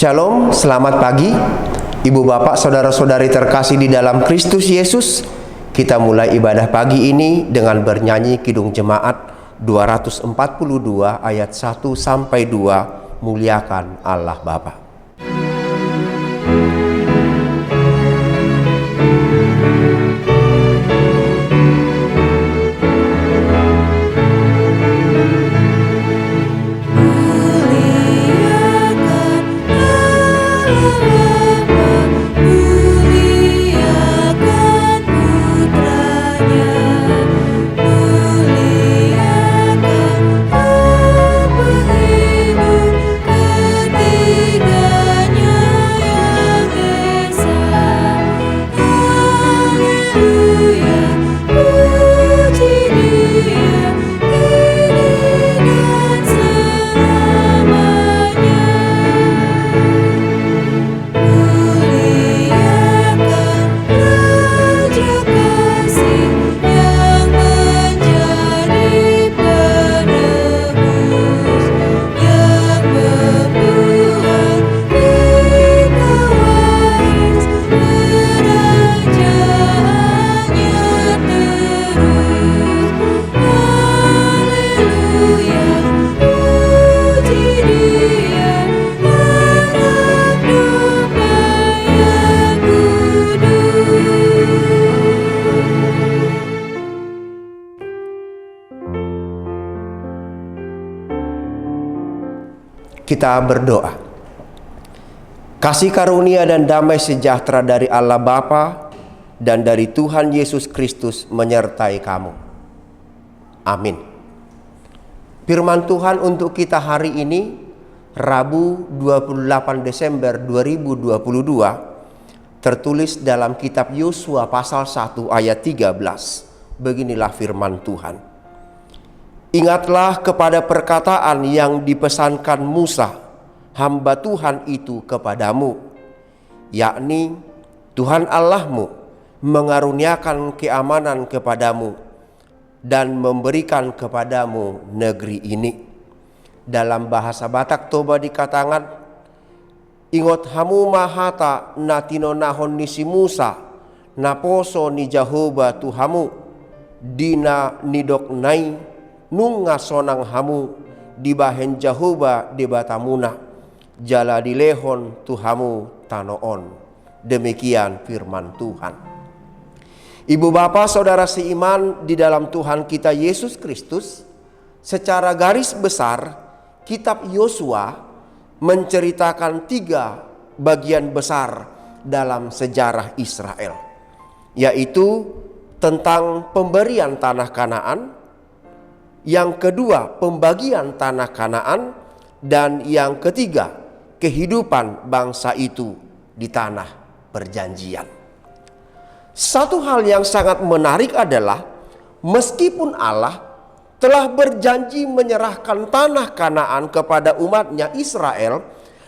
Shalom, selamat pagi Ibu Bapak, Saudara-saudari terkasih di dalam Kristus Yesus. Kita mulai ibadah pagi ini dengan bernyanyi Kidung Jemaat 242 ayat 1 sampai 2, Muliakan Allah Bapa. Kita berdoa. Kasih karunia dan damai sejahtera dari Allah Bapa dan dari Tuhan Yesus Kristus menyertai kamu. Amin. Firman Tuhan untuk kita hari ini, Rabu 28 Desember 2022, tertulis dalam kitab Yosua pasal 1 ayat 13. Beginilah firman Tuhan. Ingatlah kepada perkataan yang dipesankan Musa, hamba Tuhan itu kepadamu, yakni Tuhan Allahmu mengaruniakan keamanan kepadamu dan memberikan kepadamu negeri ini. Dalam bahasa Batak Toba dikatakan, ingot hamu mahata natino nahon ni si Musa, naposo ni Jehovah Tuhamu, dina nidok nai, nunga sonang hamu dibahen Jehovah di batamuna, jala dilehon Tuhamu tanoon. Demikian firman Tuhan. Ibu bapak saudara seiman di dalam Tuhan kita Yesus Kristus, secara garis besar kitab Yosua menceritakan 3 bagian besar dalam sejarah Israel, yaitu tentang pemberian tanah Kanaan, yang kedua pembagian tanah Kanaan, dan yang ketiga kehidupan bangsa itu di tanah perjanjian. Satu hal yang sangat menarik adalah meskipun Allah telah berjanji menyerahkan tanah Kanaan kepada umatnya Israel,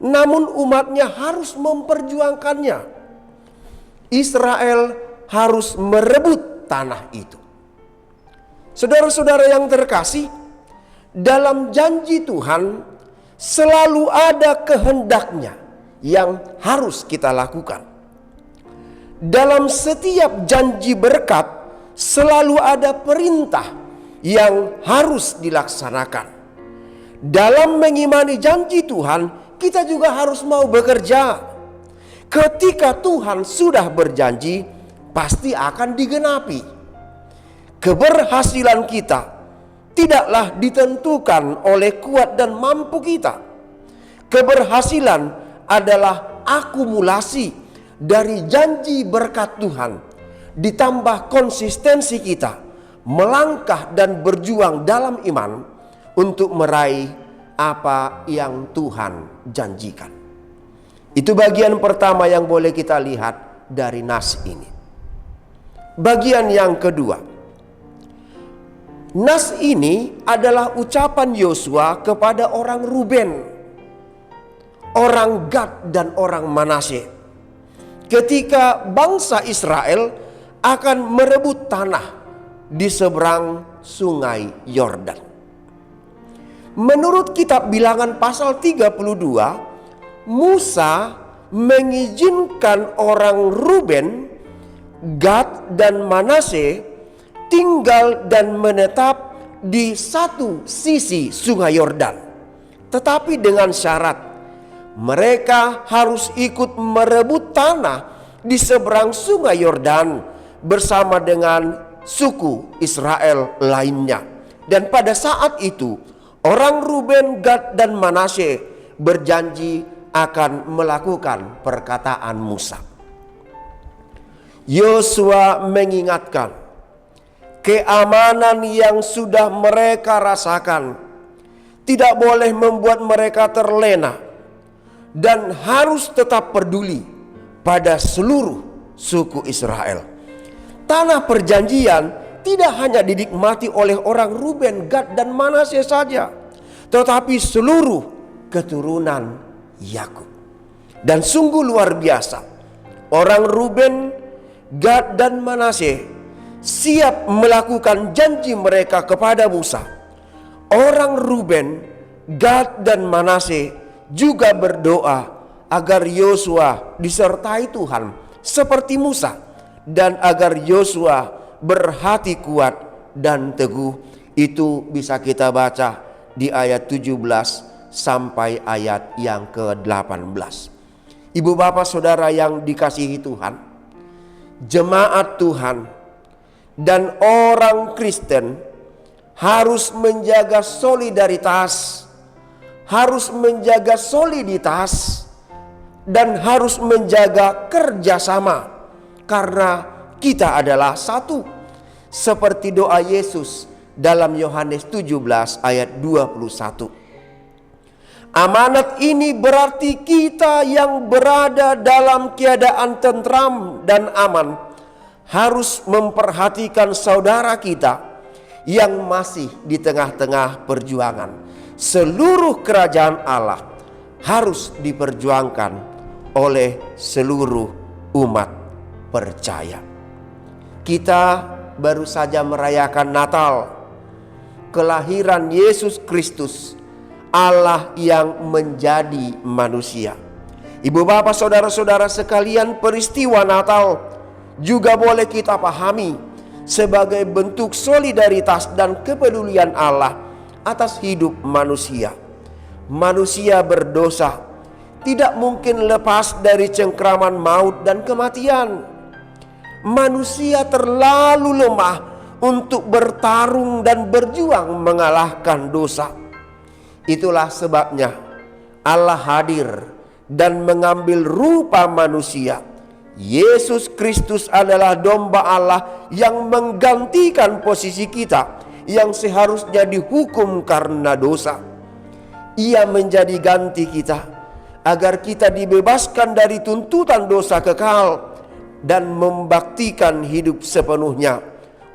namun umatnya harus memperjuangkannya. Israel harus merebut tanah itu. Saudara-saudara yang terkasih, dalam janji Tuhan selalu ada kehendaknya yang harus kita lakukan. Dalam setiap janji berkat selalu ada perintah yang harus dilaksanakan. Dalam mengimani janji Tuhan, kita juga harus mau bekerja. Ketika Tuhan sudah berjanji, pasti akan digenapi. Keberhasilan kita tidaklah ditentukan oleh kuat dan mampu kita. Keberhasilan adalah akumulasi dari janji berkat Tuhan, ditambah konsistensi kita melangkah dan berjuang dalam iman untuk meraih apa yang Tuhan janjikan. Itu bagian pertama yang boleh kita lihat dari nas ini. Bagian yang kedua, nas ini adalah ucapan Yosua kepada orang Ruben, orang Gad dan orang Manasye. Ketika bangsa Israel akan merebut tanah di seberang sungai Yordan. Menurut kitab Bilangan pasal 32 Musa mengizinkan orang Ruben, Gad, dan Manase tinggal dan menetap di satu sisi Sungai Yordan, tetapi dengan syarat mereka harus ikut merebut tanah di seberang Sungai Yordan bersama dengan suku Israel lainnya. Dan pada saat itu orang Ruben, Gad, dan Manase berjanji akan melakukan perkataan Musa. Yosua mengingatkan keamanan yang sudah mereka rasakan tidak boleh membuat mereka terlena dan harus tetap peduli pada seluruh suku Israel. Tanah perjanjian tidak hanya dinikmati oleh orang Ruben, Gad, dan Manase saja, tetapi seluruh keturunan Yakub. Dan sungguh luar biasa, orang Ruben, Gad, dan Manase siap melakukan janji mereka kepada Musa. Orang Ruben, Gad, dan Manase juga berdoa agar Yosua disertai Tuhan seperti Musa, dan agar Yosua berhati kuat dan teguh. Itu bisa kita baca di ayat 17 sampai ayat yang ke-18. Ibu bapak saudara yang dikasihi Tuhan, jemaat Tuhan dan orang Kristen harus menjaga solidaritas, harus menjaga soliditas, dan harus menjaga kerjasama, karena kita adalah satu. Seperti doa Yesus dalam Yohanes 17 ayat 21. Amanat ini berarti kita yang berada dalam keadaan tentram dan aman harus memperhatikan saudara kita yang masih di tengah-tengah perjuangan. Seluruh kerajaan Allah harus diperjuangkan oleh seluruh umat percaya. Kita baru saja merayakan Natal, kelahiran Yesus Kristus, Allah yang menjadi manusia. Ibu bapak saudara-saudara sekalian, peristiwa Natal juga boleh kita pahami sebagai bentuk solidaritas dan kepedulian Allah atas hidup manusia. Manusia berdosa tidak mungkin lepas dari cengkraman maut dan kematian. Manusia terlalu lemah untuk bertarung dan berjuang mengalahkan dosa. Itulah sebabnya Allah hadir dan mengambil rupa manusia. Yesus Kristus adalah domba Allah yang menggantikan posisi kita yang seharusnya dihukum karena dosa. Ia menjadi ganti kita agar kita dibebaskan dari tuntutan dosa kekal dan membaktikan hidup sepenuhnya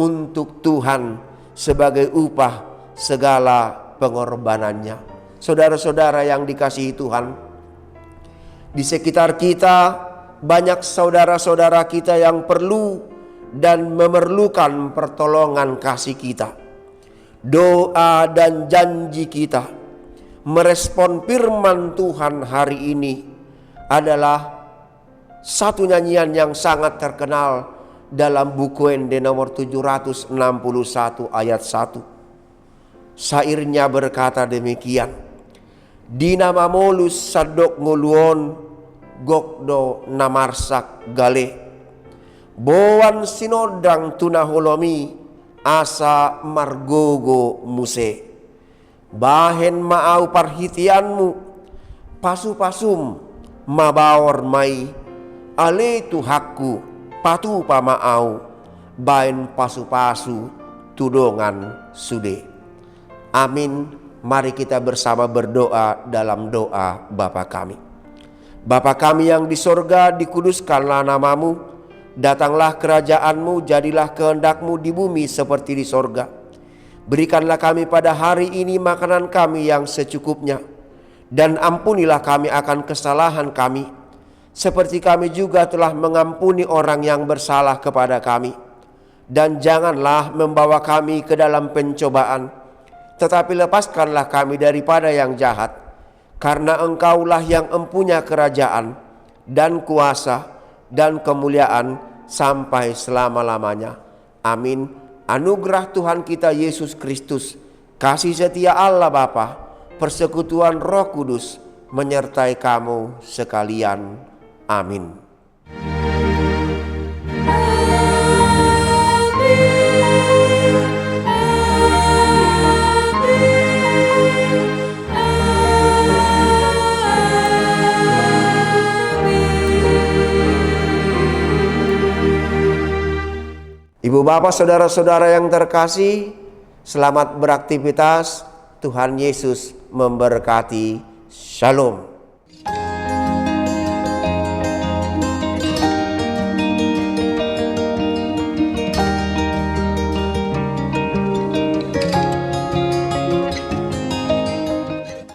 untuk Tuhan sebagai upah segala pengorbanannya. Saudara-saudara yang dikasihi Tuhan, di sekitar kita banyak saudara-saudara kita yang perlu dan memerlukan pertolongan kasih kita. Doa dan janji kita merespon firman Tuhan hari ini adalah satu nyanyian yang sangat terkenal dalam buku Ende nomor 761 ayat 1. Syairnya berkata demikian: Dina mamolus sadok nguluon gokdo namarsak gale, bowan sinodang tunaholomi asa margogo muse, bahen maau parhitianmu pasu-pasum mabawar mai, ale tuhakku patu pamaau bain pasu-pasu tudongan sude. Amin. Mari kita bersama berdoa dalam doa Bapa kami. Bapa kami yang di sorga, dikuduskanlah namamu, datanglah kerajaanmu, jadilah kehendakmu di bumi seperti di sorga. Berikanlah kami pada hari ini makanan kami yang secukupnya, dan ampunilah kami akan kesalahan kami, seperti kami juga telah mengampuni orang yang bersalah kepada kami. Dan janganlah membawa kami ke dalam pencobaan, tetapi lepaskanlah kami daripada yang jahat. karena Engkaulah yang empunya kerajaan dan kuasa dan kemuliaan sampai selama-lamanya. Amin. Anugerah Tuhan kita Yesus Kristus, kasih setia Allah Bapa, persekutuan Roh Kudus menyertai kamu sekalian. Amin. Ibu bapak saudara-saudara yang terkasih, selamat beraktivitas. Tuhan Yesus memberkati. Shalom.